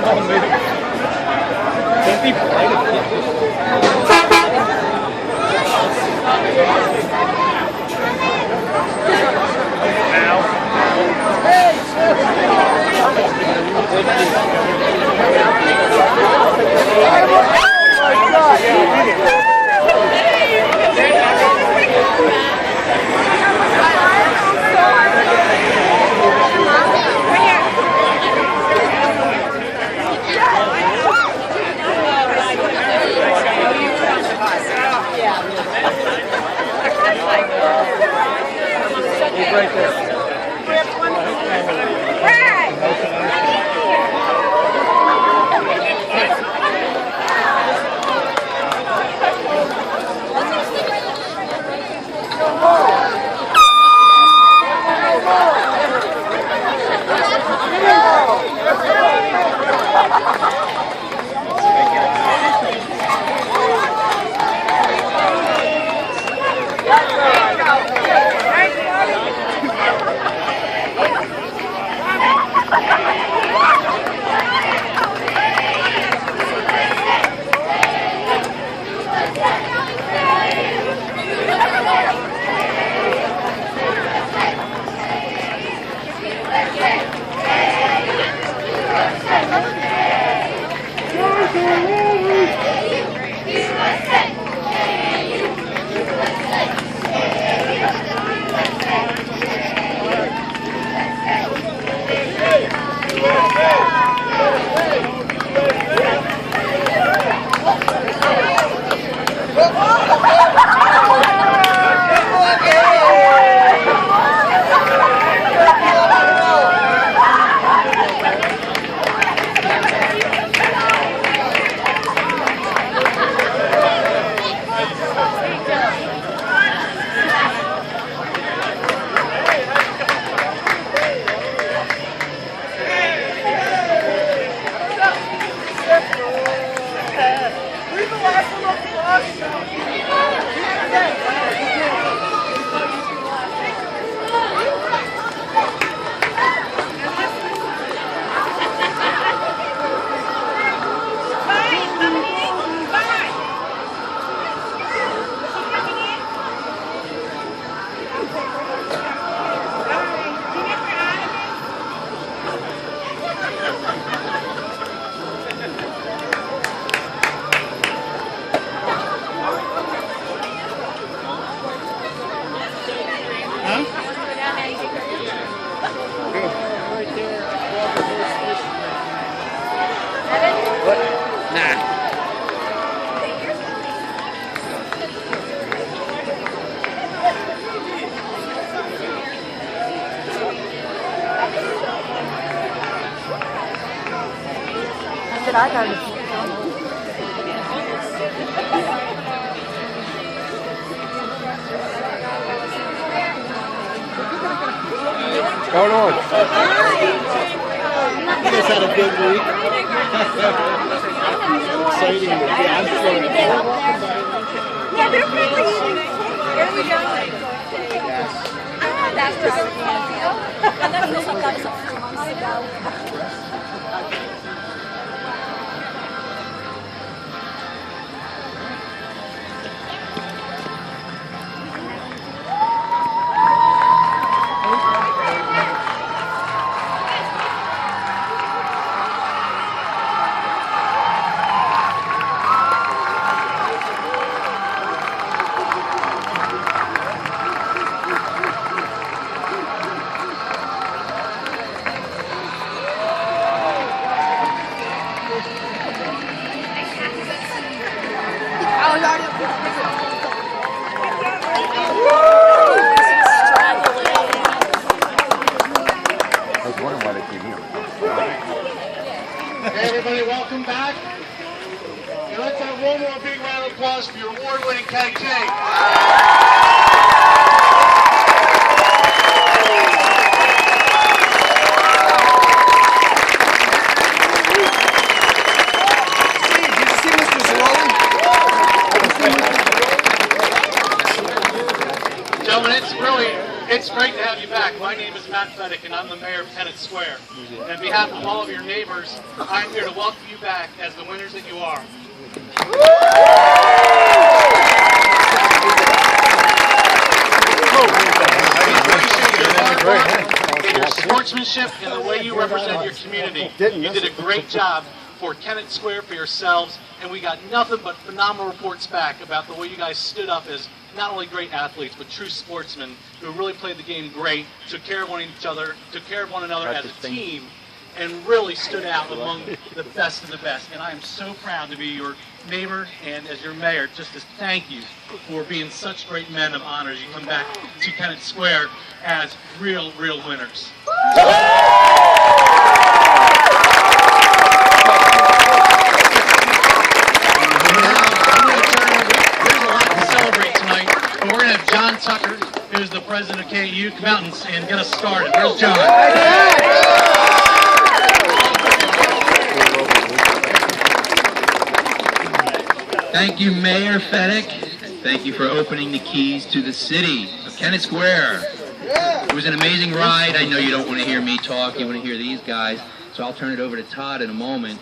Don't be polite. He's right there. I got it. What's going on? You guys had a good week. Exciting. Yeah, I'm sure. Yeah, they're pretty easy. Here we go. That's just and that feels like that was a few months ago. Hey everybody, welcome back. And let's have one more big round of applause for your award-winning KJ. Gentlemen, it's great to have you back. My name is Matt Fedek, and I'm the mayor of Kennett Square. And on behalf of all of your neighbors, I'm here to welcome you back as the winners that you are. Your sportsmanship and the way you represent your community. You did a great job for Kennett Square, for yourselves, and we got nothing but phenomenal reports back about the way you guys stood up as not only great athletes, but true sportsmen who really played the game great, took care of one another as a team, and really stood out among the best of the best. And I am so proud to be your neighbor and as your mayor, just to thank you for being such great men of honor as you come back to Kennett Square as real winners. We're going to have John Tucker, who's the president of KU, come out and get us started. Where's John? Thank you, Mayor Fedek. Thank you for opening the keys to the city of Kennett Square. It was an amazing ride. I know you don't want to hear me talk. You want to hear these guys. So I'll turn it over to Todd in a moment.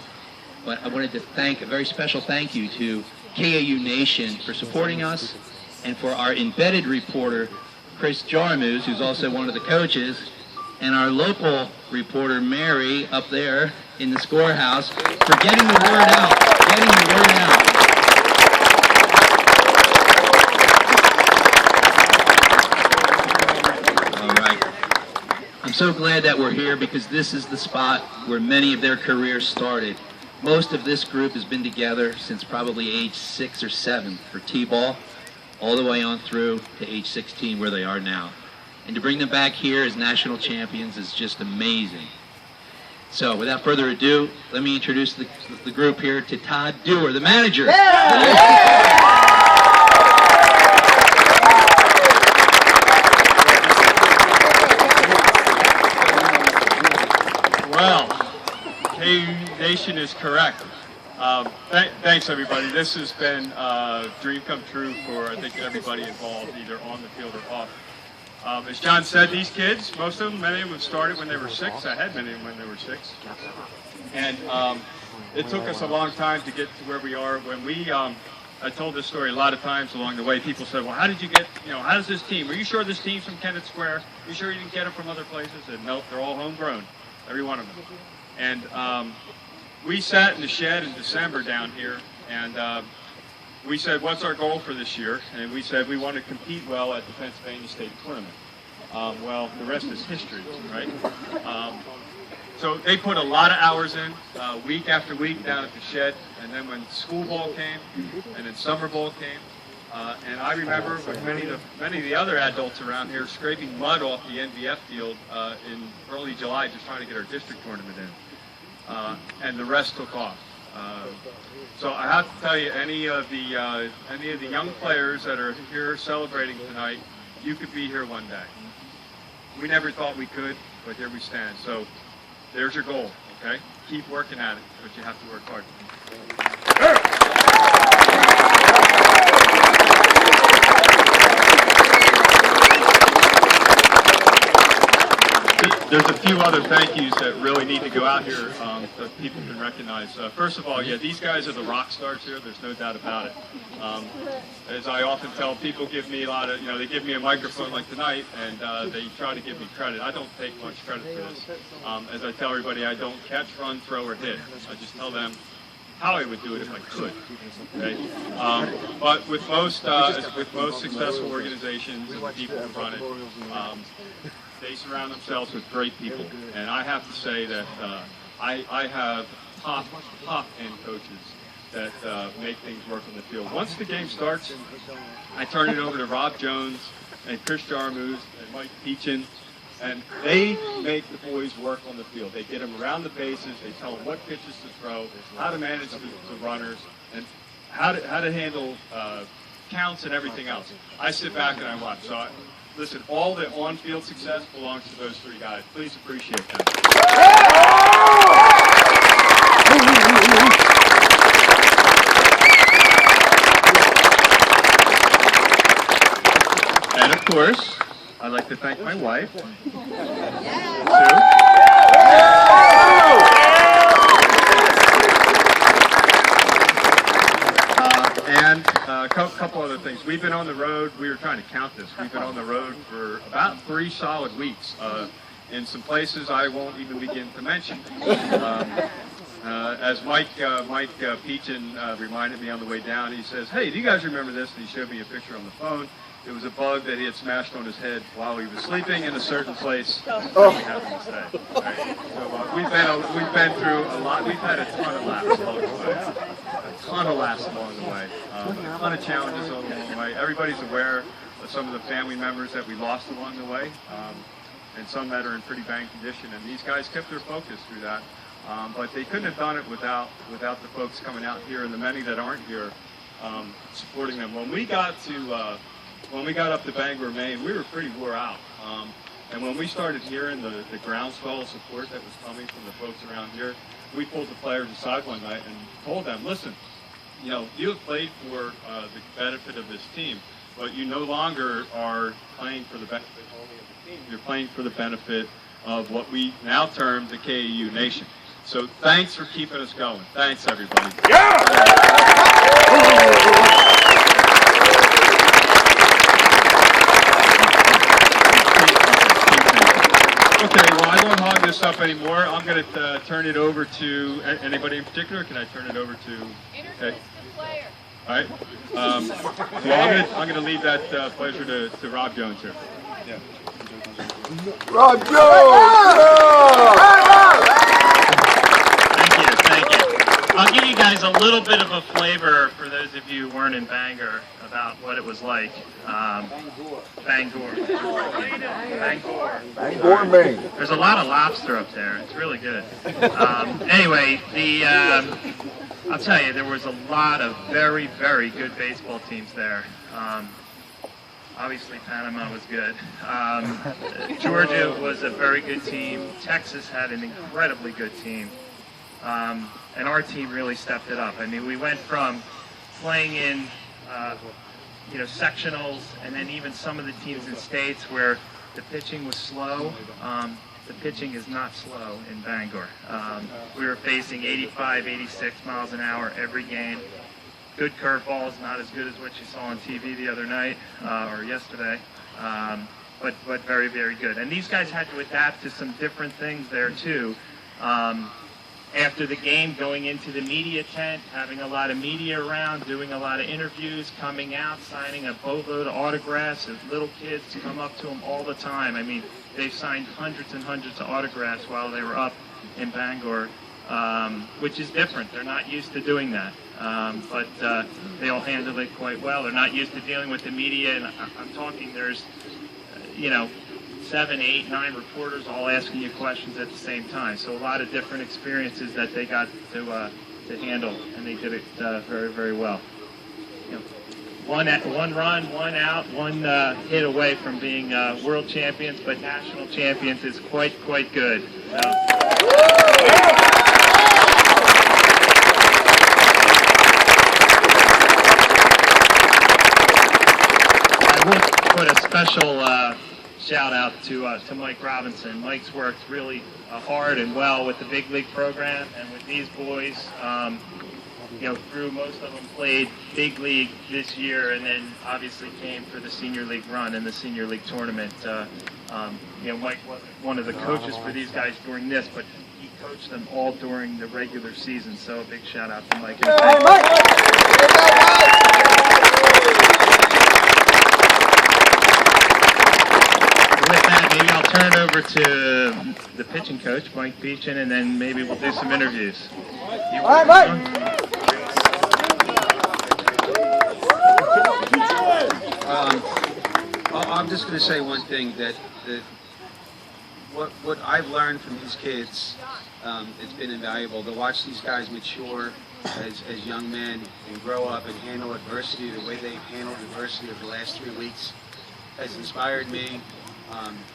But I wanted to thank a very special thank you to KAU Nation for supporting us, and for our embedded reporter, Chris Jarmuth, who's also one of the coaches, and our local reporter, Mary, up there in the scorehouse, for getting the word out. All right. I'm so glad that we're here because this is the spot where many of their careers started. Most of this group has been together since probably age 6 or 7 for T-ball, all the way on through to age 16 where they are now. And to bring them back here as national champions is just amazing. So without further ado, let me introduce the group here to Todd Dewar, the manager. Well, KU Nation is correct. Thanks, everybody. This has been a dream come true for, I think, everybody involved, either on the field or off. As John said, these kids, most of them, many of them started when they were 6. I had many of them when they were 6. And it took us a long time to get to where we are. When I told this story a lot of times along the way, people said, well, how did you get, how does this team, are you sure this team's from Kennett Square? Are you sure you didn't get them from other places? And nope, they're all homegrown, every one of them. And we sat in the shed in December down here, and we said, what's our goal for this year? And we said we want to compete well at the Pennsylvania State Tournament. Well, the rest is history, right? So they put a lot of hours in, week after week down at the shed, and then when school ball came, and then summer ball came, and I remember with many of the other adults around here scraping mud off the NVF field in early July just trying to get our district tournament in. And the rest took off. So I have to tell you, any of the young players that are here celebrating tonight, you could be here one day. We never thought we could, but here we stand. So there's your goal, okay? Keep working at it, but you have to work hard. There's a few other thank yous that really need to go out here that people can recognize. First of all, yeah, these guys are the rock stars here. There's no doubt about it. As I often tell people, give me a lot of, they give me a microphone like tonight, and they try to give me credit. I don't take much credit for this. As I tell everybody, I don't catch, run, throw, or hit. I just tell them how I would do it if I could. Okay? But with most successful organizations and the people who run it, they surround themselves with great people, and I have to say that I have top-end coaches that make things work on the field. Once the game starts, I turn it over to Rob Jones and Chris Jarmuth and Mike Peachin, and they make the boys work on the field. They get them around the bases, they tell them what pitches to throw, how to manage the runners, and how to handle counts and everything else. I sit back and I watch. So listen, all the on-field success belongs to those 3 guys. Please appreciate them. And of course, I'd like to thank my wife, Sue. And a couple other things. We've been on the road. We were trying to count this. We've been on the road for about 3 solid weeks. In some places I won't even begin to mention. As Mike Peachin reminded me on the way down, he says, "Hey, do you guys remember this?" And he showed me a picture on the phone. It was a bug that he had smashed on his head while he was sleeping in a certain place. That he happened to stay. Right? So we've been through a lot. We've had a ton of laughs along the way. A ton of laughs along the way. A ton of challenges along the way. Everybody's aware of some of the family members that we lost along the way, and some that are in pretty bad condition. And these guys kept their focus through that. But they couldn't have done it without the folks coming out here and the many that aren't here supporting them. When we got up to Bangor, Maine, we were pretty wore out. And when we started hearing the groundswell of support that was coming from the folks around here, we pulled the players aside one night and told them, "Listen, you have played for the benefit of this team, but you no longer are playing for the benefit only of the team. You're playing for the benefit of what we now term the KAU Nation. So thanks for keeping us going. Thanks, everybody." Okay, well, I won't hog this up anymore. I'm going to turn it over to anybody in particular. Can I turn it over to? Okay. All right. Well, I'm going to leave that pleasure to Rob Jones here. Yeah. Rob Jones! Thank you. I'll give you guys a little bit of a flavor for those of you who weren't in Bangor about what it was like. Bangor, Maine. There's a lot of lobster up there. It's really good. Anyway, I'll tell you, there was a lot of very, very good baseball teams there. Obviously, Panama was good. Georgia was a very good team. Texas had an incredibly good team. And our team really stepped it up. I mean, we went from playing in, sectionals, and then even some of the teams in states where the pitching was slow. The pitching is not slow in Bangor. We were facing 85, 86 miles an hour every game. Good curveballs, not as good as what you saw on TV the other night or yesterday, but very, very good. And these guys had to adapt to some different things there too. After the game, going into the media tent, having a lot of media around, doing a lot of interviews, coming out, signing a boatload of autographs, and little kids come up to them all the time. I mean, they signed hundreds and hundreds of autographs while they were up in Bangor, which is different. They're not used to doing that, but they all handle it quite well. They're not used to dealing with the media, and I'm talking there's, 7, 8, 9 reporters all asking you questions at the same time. So a lot of different experiences that they got to handle, and they did it very, very well. One run, one out, one hit away from being world champions, but national champions is quite good. So. I would put a special shout out to Mike Robinson. Mike's worked really hard and well with the big league program and with these boys. Through most of them played big league this year, and then obviously came for the senior league run and the senior league tournament. Mike wasn't one of the coaches for these guys during this, but he coached them all during the regular season. So a big shout out to Mike. With that, maybe I'll turn it over to the pitching coach, Mike Peachin, and then maybe we'll do some interviews. All right, Mike. I'm just going to say one thing, that what I've learned from these kids, it's been invaluable to watch these guys mature as young men and grow up and handle adversity the way they've handled adversity over the last 3 weeks has inspired me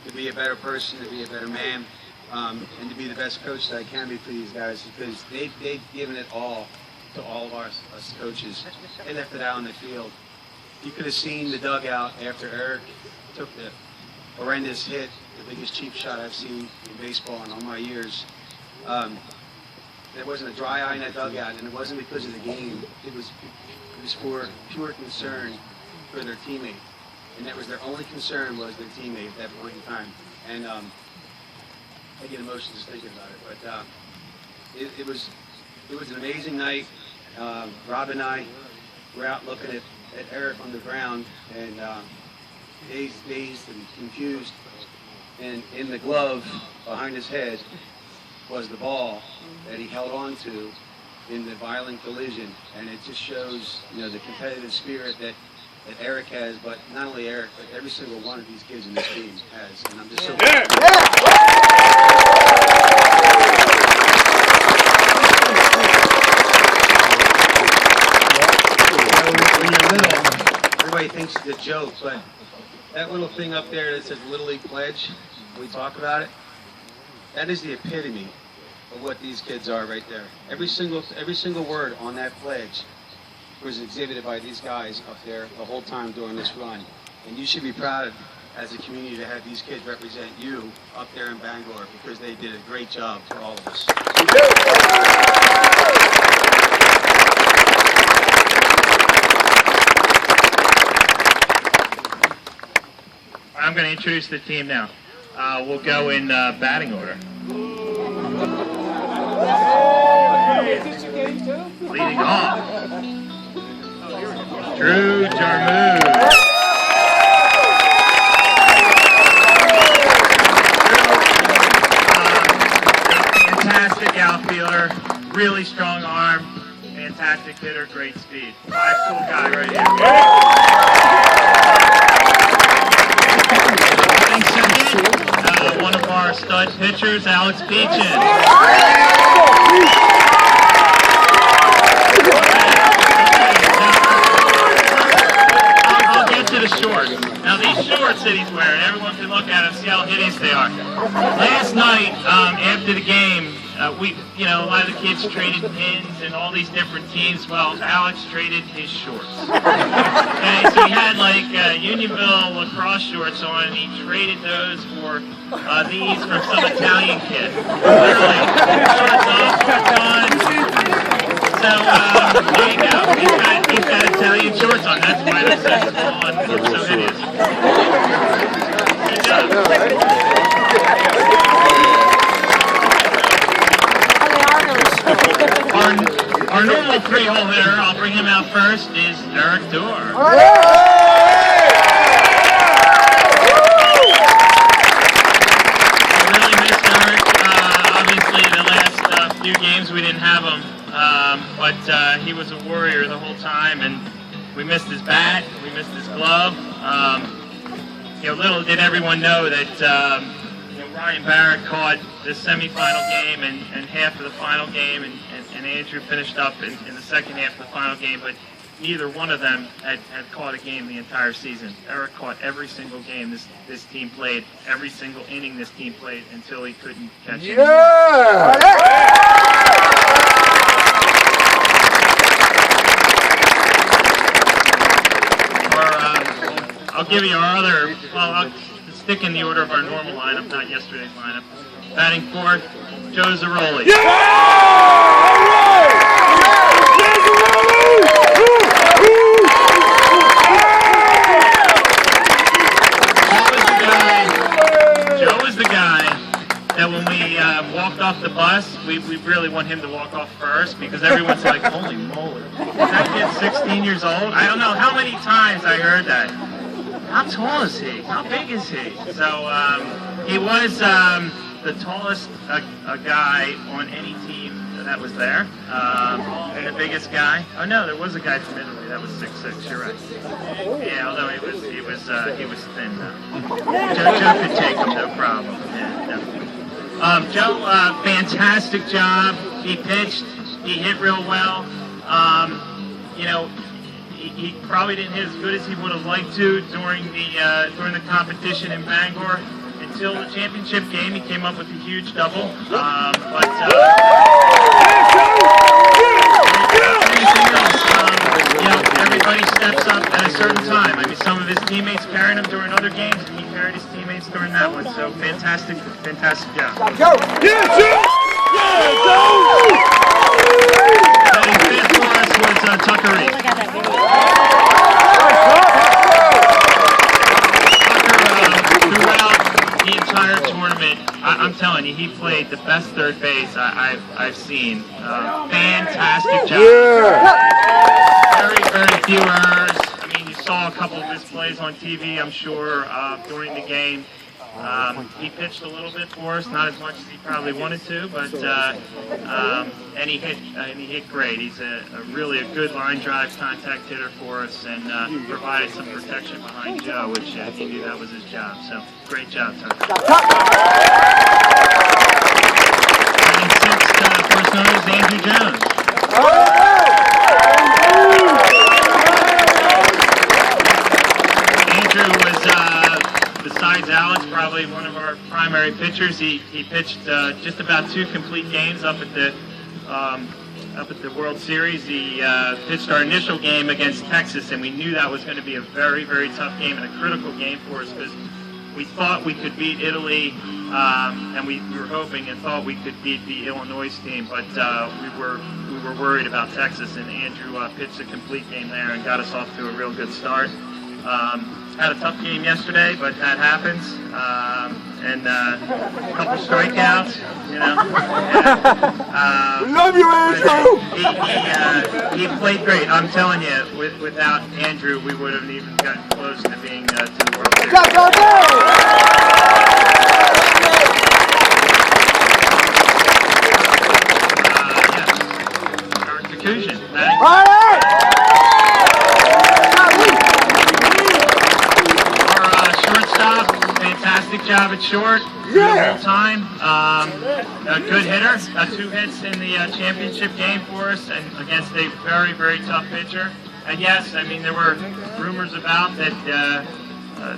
to be a better person, to be a better man, and to be the best coach that I can be for these guys, because they've given it all to all of us coaches. They left it out on the field. You could have seen the dugout after Eric took the horrendous hit, the biggest cheap shot I've seen in baseball in all my years. There wasn't a dry eye in that dugout, and it wasn't because of the game. It was for pure concern for their teammate, and that was their only concern, was their teammate at that point in time. And I get emotional just thinking about it, but it was an amazing night. Rob and I were out looking at Eric on the ground, and dazed and confused, and in the glove behind his head was the ball that he held on to in the violent collision. And it just shows, the competitive spirit that Eric has, but not only Eric, but every single one of these kids in this team has. And I'm just so when you're little, everybody thinks it's a joke, but that little thing up there that says Little League Pledge, we talk about it, that is the epitome of what these kids are right there. Every single word on that pledge was exhibited by these guys up there the whole time during this run. And you should be proud as a community to have these kids represent you up there in Bangor, because they did a great job for all of us. I'm going to introduce the team now. We'll go in batting order. Leading off, Drew Jarmuth. Fantastic outfielder, really strong arm, fantastic hitter, great speed. Five-tool guy right here. One of our stud pitchers, Alex Peachin. I'll get to the shorts. Now these shorts that he's wearing, everyone can look at them, see how hideous they are. Last night, after the game, a lot of the kids traded pins and all these different teams. Well, Alex traded his shorts. Okay, so he had Unionville lacrosse shorts on, and he traded those for these from some Italian kid. Literally, shorts off, shorts on. So there you go. He's got Italian shorts on. That's why they're so small and so hideous. Good job. Our normal three-hole hitter, I'll bring him out first, is Eric Dorr. I really missed Eric. Obviously, the last few games we didn't have him, but he was a warrior the whole time, and we missed his bat, we missed his glove. Little did everyone know that Ryan Barrett caught the semifinal game and half of the final game, and Andrew finished up in the second half of the final game, but neither one of them had caught a game the entire season. Eric caught every single game this team played, every single inning this team played, until he couldn't catch it. I'll give you our other, I'll stick in the order of our normal lineup, not yesterday's lineup. Batting fourth, Joe Zaroli. Joe was the guy that when we walked off the bus, we really want him to walk off first, because everyone's like, holy moly, is that kid 16 years old? I don't know how many times I heard that. How tall is he? How big is he? So he was the tallest guy on any team that was there, and the biggest guy. Oh no, there was a guy from Italy that was 6'6". You're right. Yeah, although he was thin though. Joe could take him, no problem. Yeah, definitely. Joe, fantastic job. He pitched. He hit real well. He probably didn't hit as good as he would have liked to during the competition in Bangor. Until the championship game, he came up with a huge double. Everybody steps up at a certain time. I mean, some of his teammates carrying him during other games, and he carried his teammates during that one. So fantastic job. Batting fifth for us was Tucker Reed. Throughout the entire tournament, I'm telling you, he played the best third base I've seen. Fantastic job. Very few errors. I mean, you saw a couple of his plays on TV, I'm sure, during the game. He pitched a little bit for us, not as much as he probably wanted to, but and he hit great. He's really a good line drive contact hitter for us, and provided some protection behind Joe, which he knew that was his job. So great job, Tucker. And sixth, first known as Andrew Jones. Andrew was, besides Alex, probably one of our primary pitchers. He pitched just about 2 complete games up at the World Series. He pitched our initial game against Texas, and we knew that was going to be a very, very tough game and a critical game for us because we thought we could beat Italy, and we were hoping and thought we could beat the Illinois team, but we were worried about Texas, and Andrew pitched a complete game there and got us off to a real good start. Had a tough game yesterday, but that happens. And a couple strikeouts, you know. Love you, Andrew! He played great. I'm telling you, without Andrew, we would have even gotten close to being to the World Series. Our execution. Fantastic job at short the whole time. A good hitter. 2 hits in the championship game for us, and against a very, very tough pitcher. And yes, I mean there were rumors about that.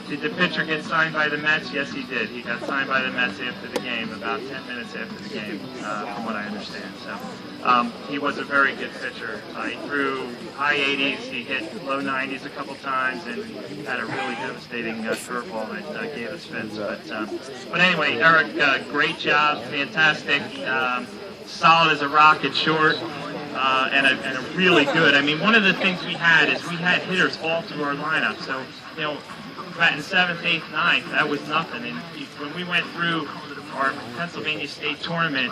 Did the pitcher get signed by the Mets? Yes, he did. He got signed by the Mets after the game, about 10 minutes after the game, from what I understand. So he was a very good pitcher. He threw high 80s, he hit low 90s a couple times, and had a really devastating curveball that gave us fits. But anyway, Eric, great job, fantastic, solid as a rock at short. And a really good. I mean, one of the things we had is we had hitters all through our lineup. So, you know, batting 7th, 8th, 9th, that was nothing. And when we went through our Pennsylvania State tournament,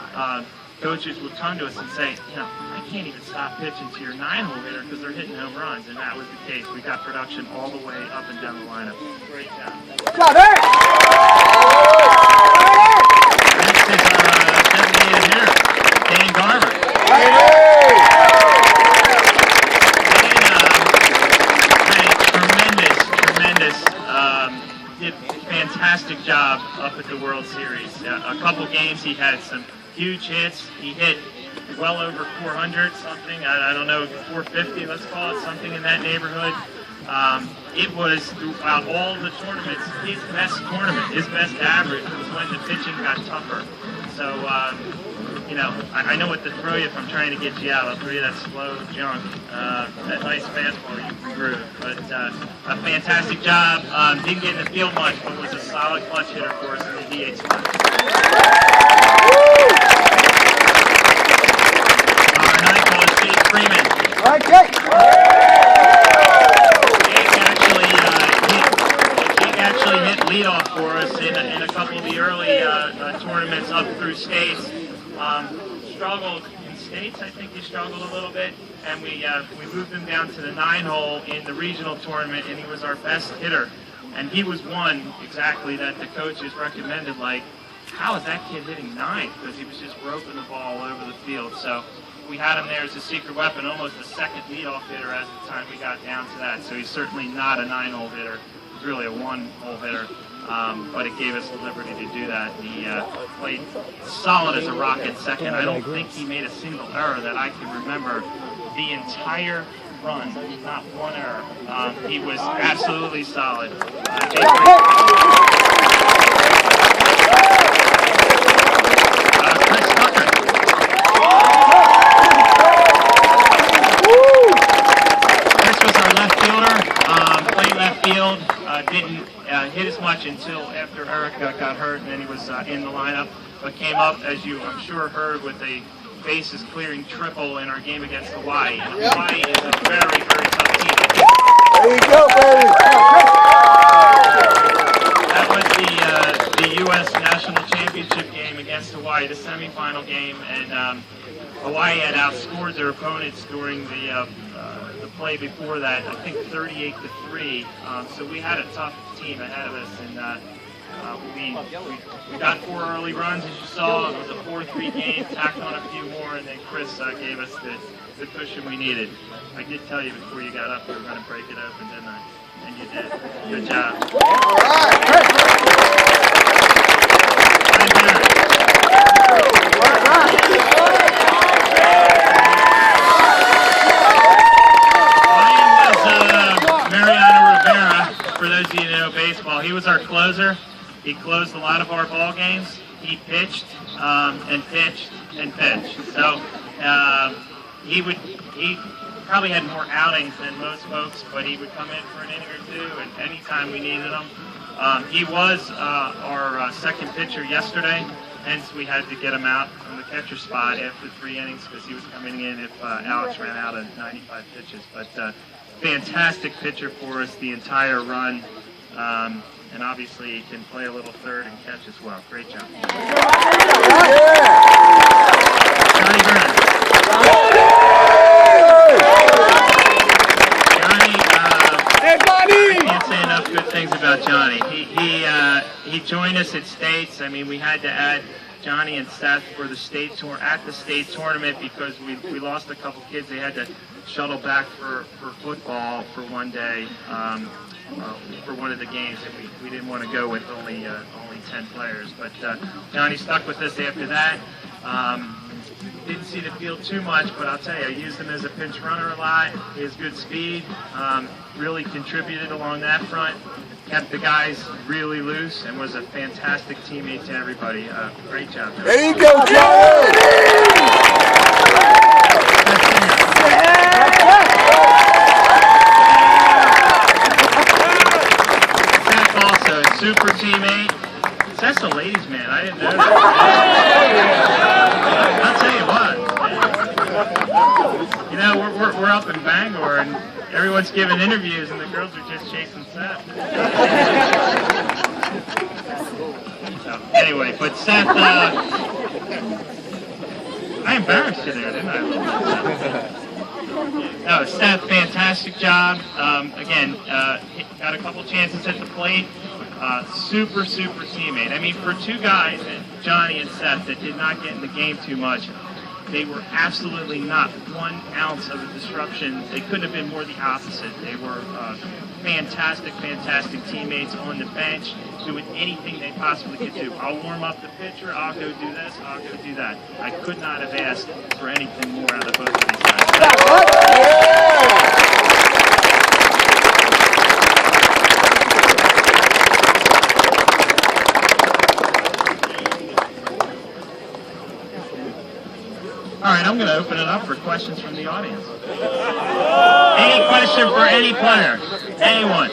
coaches would come to us and say, you know, I can't even stop pitching to your 9-hole hitter because they're hitting home runs. And that was the case. We got production all the way up and down the lineup. Great job. Next is our designated hitter, Dan Garver. Did a fantastic job up at the World Series. A couple games he had some huge hits. He hit well over 400 something. I don't know, 450, let's call it, something in that neighborhood. It was throughout all the tournaments his best tournament. His best average was when the pitching got tougher. So, you know, I know what to throw you if I'm trying to get you out. I'll throw you that slow junk, that nice fastball you grew. But a fantastic job. Didn't get in the field much, but was a solid clutch hitter for us in the DH spot. Our ninth ball is Jake Freeman. All right, Jake. Jake actually hit leadoff for us in a couple of the early tournaments up through states. Struggled in states. I think he struggled a little bit, and we moved him down to the 9-hole in the regional tournament, and he was our best hitter. And he was one exactly that the coaches recommended. Like, how is that kid hitting 9th? Because he was just roping the ball all over the field. So we had him there as a secret weapon, almost the second leadoff hitter as the time we got down to that. So he's certainly not a 9-hole hitter. He's really a 1-hole hitter. But it gave us the liberty to do that. He played solid as a rock at second. I don't think he made a single error that I can remember the entire run, not one error. He was absolutely solid. Chris Tucker. Chris was our left fielder, played left field. much until after Eric got hurt, and then he was in the lineup, but came up, as you I'm sure heard, with a bases clearing triple in our game against Hawaii. And Hawaii is a very, very tough team. There you go, baby. That was the U.S. National Championship game against Hawaii, the semifinal game, and Hawaii had outscored their opponents during the play before that, I think 38-3. So we had a tough team ahead of us, and we got 4 early runs, as you saw. It was a 4-3 game, tacked on a few more, and then Chris gave us the cushion we needed. I did tell you before you got up we were going to break it open, didn't I? And you did. Good job. All right. For those of you who know baseball, he was our closer. He closed a lot of our ball games. He pitched and pitched and pitched. So he probably had more outings than most folks, but he would come in for an inning or two, and anytime we needed him. He was our second pitcher yesterday, hence we had to get him out from the catcher spot after 3 innings because he was coming in if Alex ran out of 95 pitches. But fantastic pitcher for us the entire run, and obviously he can play a little third and catch as well. Great job. Johnny Byrne. Johnny, I can't say enough good things about Johnny. He joined us at States. I mean, we had to add Johnny and Seth for the state tour at the state tournament because we lost a couple kids. They had to shuttle back for football for one day for one of the games, and we didn't want to go with only 10 players. But Johnny stuck with us after that. Didn't see the field too much, but I'll tell you, I used him as a pinch runner a lot. He has good speed, really contributed along that front, kept the guys really loose, and was a fantastic teammate to everybody. Great job. There you go, Johnny! Seth also, a super teammate. Seth's a ladies' man. I didn't know that. I'll tell you what. You know, we're up in Bangor, and everyone's giving interviews, and the girls are just chasing Seth. So, anyway, but Seth, I embarrassed you there, didn't I? No, Seth, fantastic job. Again, got a couple chances at the plate. Super teammate. I mean, for 2 guys, Johnny and Seth, that did not get in the game too much, they were absolutely not 1 ounce of a disruption. They couldn't have been more the opposite. They were fantastic teammates on the bench, doing anything they possibly could do. I'll warm up the pitcher, I'll go do this, I'll go do that. I could not have asked for anything more out of both of these guys. All right, I'm going to open it up for questions from the audience. Any question for any player? Anyone?